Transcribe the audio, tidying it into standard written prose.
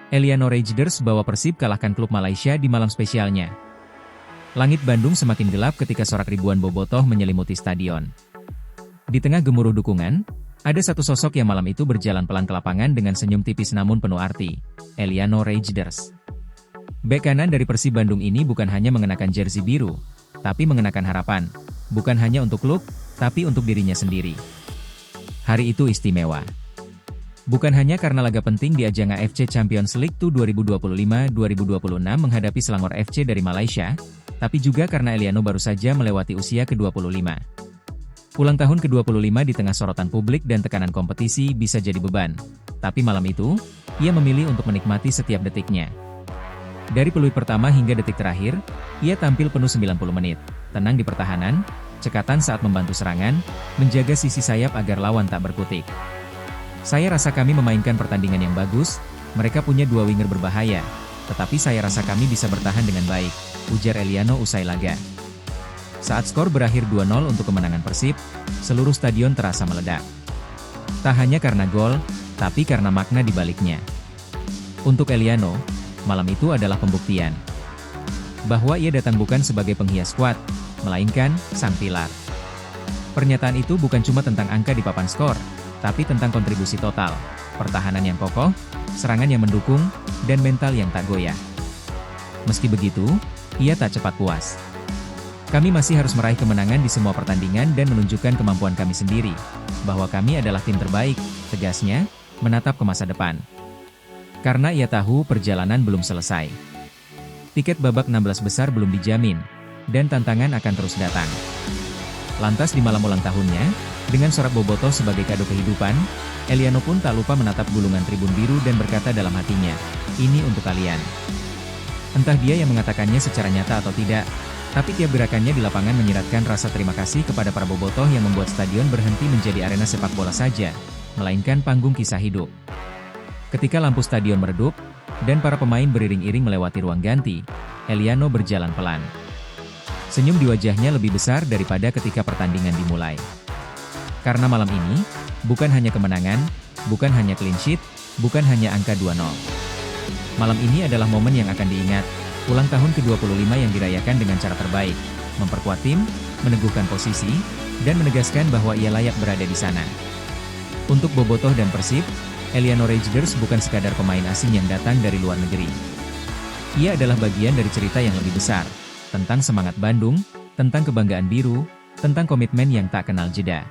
Eliano Rajders bawa Persib kalahkan klub Malaysia di malam spesialnya. Langit Bandung semakin gelap ketika sorak ribuan bobotoh menyelimuti stadion. Di tengah gemuruh dukungan, ada satu sosok yang malam itu berjalan pelan ke lapangan dengan senyum tipis namun penuh arti, Eliano Rajders. Bek kanan dari Persib Bandung ini bukan hanya mengenakan jersey biru, tapi mengenakan harapan, bukan hanya untuk klub, tapi untuk dirinya sendiri. Hari itu istimewa. Bukan hanya karena laga penting di ajang AFC Champions League 2025-2026 menghadapi Selangor FC dari Malaysia, tapi juga karena Eliano baru saja melewati usia ke-25. Ulang tahun ke-25 di tengah sorotan publik dan tekanan kompetisi bisa jadi beban, tapi malam itu, ia memilih untuk menikmati setiap detiknya. Dari peluit pertama hingga detik terakhir, ia tampil penuh 90 menit, tenang di pertahanan, cekatan saat membantu serangan, menjaga sisi sayap agar lawan tak berkutik. Saya rasa kami memainkan pertandingan yang bagus, mereka punya dua winger berbahaya, tetapi saya rasa kami bisa bertahan dengan baik, ujar Eliano usai laga. Saat skor berakhir 2-0 untuk kemenangan Persib, seluruh stadion terasa meledak. Tak hanya karena gol, tapi karena makna di baliknya. Untuk Eliano, malam itu adalah pembuktian bahwa ia datang bukan sebagai penghias skuad, melainkan sang pilar. Pernyataan itu bukan cuma tentang angka di papan skor, tapi tentang kontribusi total, pertahanan yang kokoh, serangan yang mendukung, dan mental yang tak goyah. Meski begitu, ia tak cepat puas. Kami masih harus meraih kemenangan di semua pertandingan dan menunjukkan kemampuan kami sendiri, bahwa kami adalah tim terbaik, tegasnya, menatap ke masa depan. Karena ia tahu perjalanan belum selesai. Tiket babak 16 besar belum dijamin, dan tantangan akan terus datang. Lantas di malam ulang tahunnya, dengan sorak bobotoh sebagai kado kehidupan, Eliano pun tak lupa menatap gulungan tribun biru dan berkata dalam hatinya, "Ini untuk kalian." Entah dia yang mengatakannya secara nyata atau tidak, tapi tiap gerakannya di lapangan menyiratkan rasa terima kasih kepada para bobotoh yang membuat stadion berhenti menjadi arena sepak bola saja, melainkan panggung kisah hidup. Ketika lampu stadion meredup, dan para pemain beriring-iring melewati ruang ganti, Eliano berjalan pelan. Senyum di wajahnya lebih besar daripada ketika pertandingan dimulai. Karena malam ini, bukan hanya kemenangan, bukan hanya clean sheet, bukan hanya angka 2-0. Malam ini adalah momen yang akan diingat, ulang tahun ke-25 yang dirayakan dengan cara terbaik, memperkuat tim, meneguhkan posisi, dan menegaskan bahwa ia layak berada di sana. Untuk bobotoh dan Persib, Eliano Rajders bukan sekadar pemain asing yang datang dari luar negeri. Ia adalah bagian dari cerita yang lebih besar, tentang semangat Bandung, tentang kebanggaan biru, tentang komitmen yang tak kenal jeda.